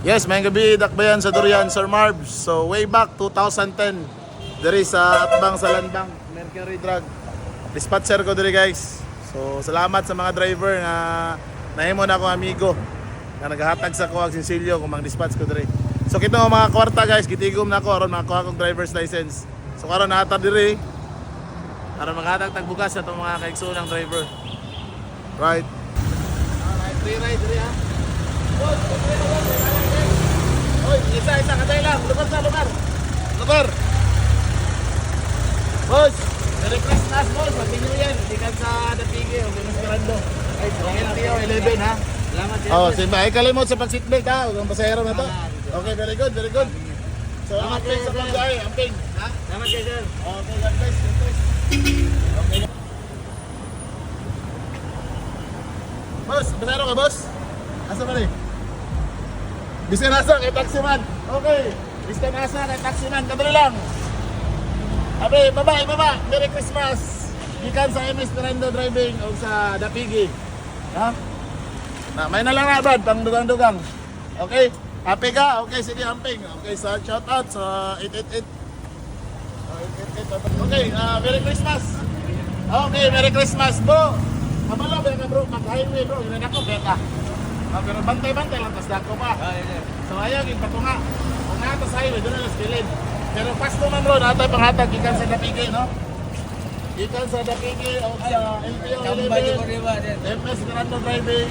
Yes, may gabi dakbayan sa Durian, Sir Marv. So way back 2010, there is atbang sa Landbank, Mercury Drug. Dispatcher ko diri guys. So salamat sa mga driver na nahimo na akong amigo na naghahatag sa kuwag sinsilyo kung mang-dispatch ko diri. So kita mga kwarta guys, gitigom na ako aron makakuha akong driver's license. So karon nahatag diri para maghatag tagbugas sa itong mga kaigsoonang driver. Right. Alright, free ride diri ha. Oy, isa katay lang. Lugar sa lugar. Lugar. Boss, Merry Christmas boss. Happy New Year. Ikan sa Dapigi o Esperando. Ay, LTO 11 ha. Salamat din. Oh, simba ay kalimot sa pag-seatbelt ha. Ang pasahero na to. Okay, very good, very good. So, amping sa pagdaya, amping. Ha? Salamat kayo, sir. Okay, God bless. Okay. Boss, pasahero ka, boss? Asa ba rin? Bisa nasa kay taximan. Okay. Bisa nasa kay taximan. Kadali lang. Abi, baba. Merry Christmas. Gikan sa MS Esperando driving o sa Dapigi. Ha? Na, may na lang na, Brad. Pang dugang-dugang. Okay. Happy ka? Okay, sige, amping. Okay, sa shout out sa 888. Okay, Merry Christmas. Okay, Merry Christmas, bro. Kabalo, beka bro. Mag-highway, bro. Yun ako, beka. Pero bantay-bantay lang, tas dako pa. So ayaw, yung patunga. Kung nato sa highway, doon na lang spilin. Pero pasto man bro, natay panghatag, ikan sa Dapigi, no? Ikan sa Dapigi o sa LTO 11, MS Esperando driving.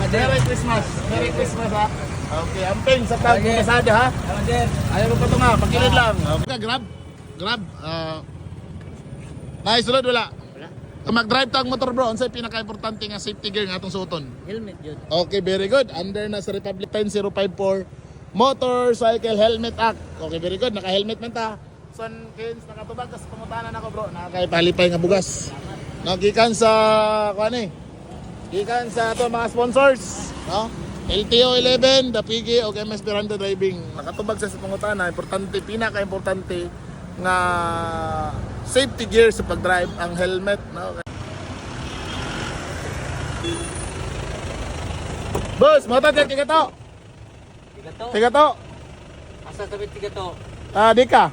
Merry Christmas. Merry Christmas ha. Okay, amping sa tag kasada ha. Ayaw mo patunga, pagkilid lang. Okay, grab. Sulod wala. Kung mag-drive tag motor bro, unsay pinaka-importante nga safety gear nga atong suoton? Helmet yun. Okay, very good. Under na sa Republic 10054 Motorcycle Helmet Act. Okay, very good. Naka-helmet man ta. Son kins nakatubag sa pangutanan ako bro. Nakakay nga bugas. Nagikan sa gikan sa ato mga sponsors, no? LTO 11, Dapigi o MS Esperando driving. Nakatubag sa pangutanan, importante, pinaka-importante nga safety gear sa pag-drive ang helmet, no? Boss, motor tiga to. Tiga to. Asa tabi tiga to? Di ka.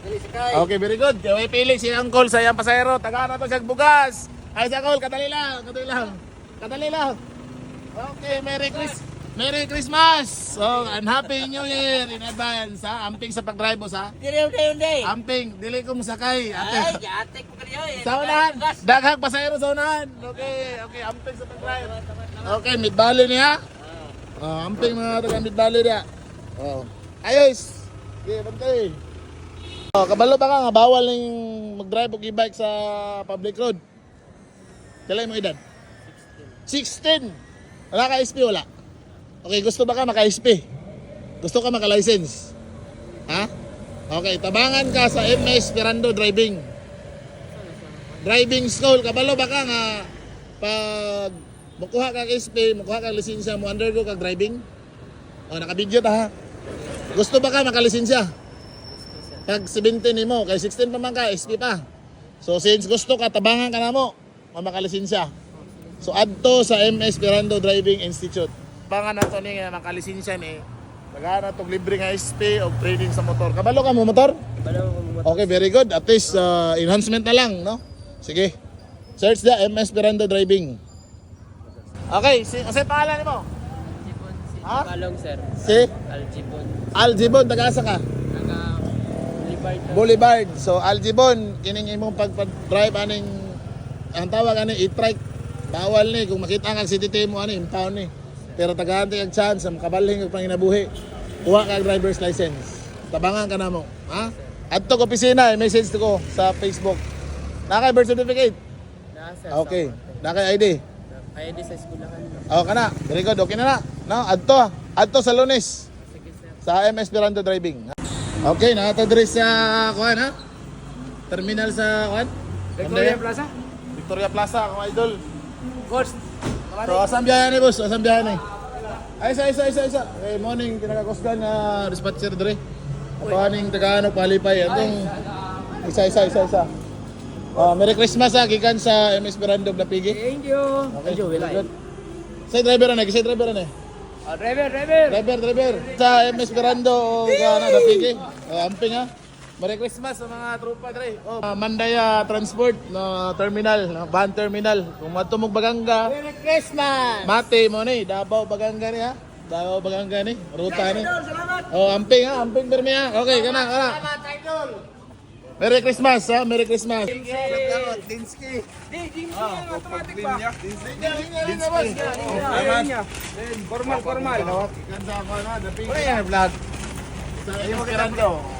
Dali sakay. Okay, very good. Kaya pili si Uncle sa iyang pasahero. Taga na to siya bugas. Ay, si Uncle, kadali lang. Okay, Merry Christmas. So, and Happy New Year in advance, ha? Amping sa pag-drive mo, ha? Dili. Amping, dili ko musakay. Ay, ate ko kaniyo eh. Sa unahan, daghang pasahero sa unahan. Okay, amping sa pag-drive. Okay, mid-valley niya. Amping mga taga mid-valley niya. Ayos. Okay, bantay. Kabalo ba ka nga, bawal ng mag-drive o e-bike sa public road? Kailan mo edad? 16. Wala ka SP, wala? Okay, gusto ba ka maka-SP? Gusto ka maka-license? Ha? Okay, tabangan ka sa MS Esperando driving. Driving school, kabalo ba ka nga pag mukuha kang SP, mukuha kang lisensya, mo undergo kang driving? Naka-video ta ha? Gusto ba ka maka-lisensya? Pag 17 mo, kay 16 pa man ka, SP pa. So since gusto ka, tabangan ka na mo, maka-lisensya. So adto sa MS Esperando Driving Institute. Bangan nato ni nga makalisensya ni. Pagana tog libre nga SP o training sa motor. Kabalo ka mo motor? Kabalo ko mo. Okay, very good. At least enhancement na lang, no? Sige. Search the MS Esperando Driving. Okay, kasi pangalan mo? Aljibon. Ha? Kalong sir. Si Aljibon. taga-asa ka? Taga Boulevard. So Aljibon, kining imong pag-drive aning ang tawag ani e-trike. Bawal ni kung makita kang CTT mo ani impound ni. Pero tagahantay ang chance sa makabalhin ang panginabuhi. Kuha ka driver's license. Tabangan ka na mo. Ha? Adto ko opisina, message ko sa Facebook. Nakay birth certificate? Nasa. Okay. Nakay ID? ID sa eskwelahan. Kana. Very good. Okay na. No, adto sa Lunes. Sige sir. Sa MS Esperando driving. Okay, nakatadres sa kuan ha? Terminal sa kuan? Victoria Plaza, kung idol. Ghost. So, asang biyahe ni boss? Asang biyahe ni? Ay, isa. Okay, morning, kinakakosgan na dispatcher dre. Ato aning taga-ano, palipay. Atong isa. Merry Christmas ha, gikan sa MS Esperando Dapigi. Thank you. Okay, good. Say driver na, Driver. Sa MS Verando o ano, Dapigi. Amping ha. Merry Christmas sa mga tropa dre. Oh, Mandaya Transport no terminal, no, van terminal. Kung matumog Baganga, Merry Christmas! Mate mo ni, Davao Baganga ni ha. Davao Baganga ni, ruta ni. Oh, amping ha, amping permi ha. Okay, kana. Salamat, idol! Merry Christmas ha, Merry Christmas. Dinsky. automatic ba? Formal. Ganda ako na, Dapigi. Oy, vlog. Sa MS Verando.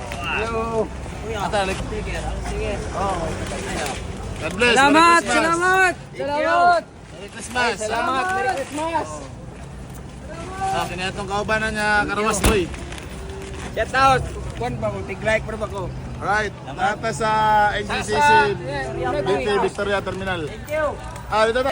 God bless. Salamat! Merry Christmas. Salamat! Salamat! Merry Christmas. Salamat! Merry Christmas! Kinatong kaubanan niya Karawas Boy. Shout out! Kuan ba ko? Tig-like pa ba ko? Alright, nata sa NGCC BP Victoria Terminal. Thank you! Dito na.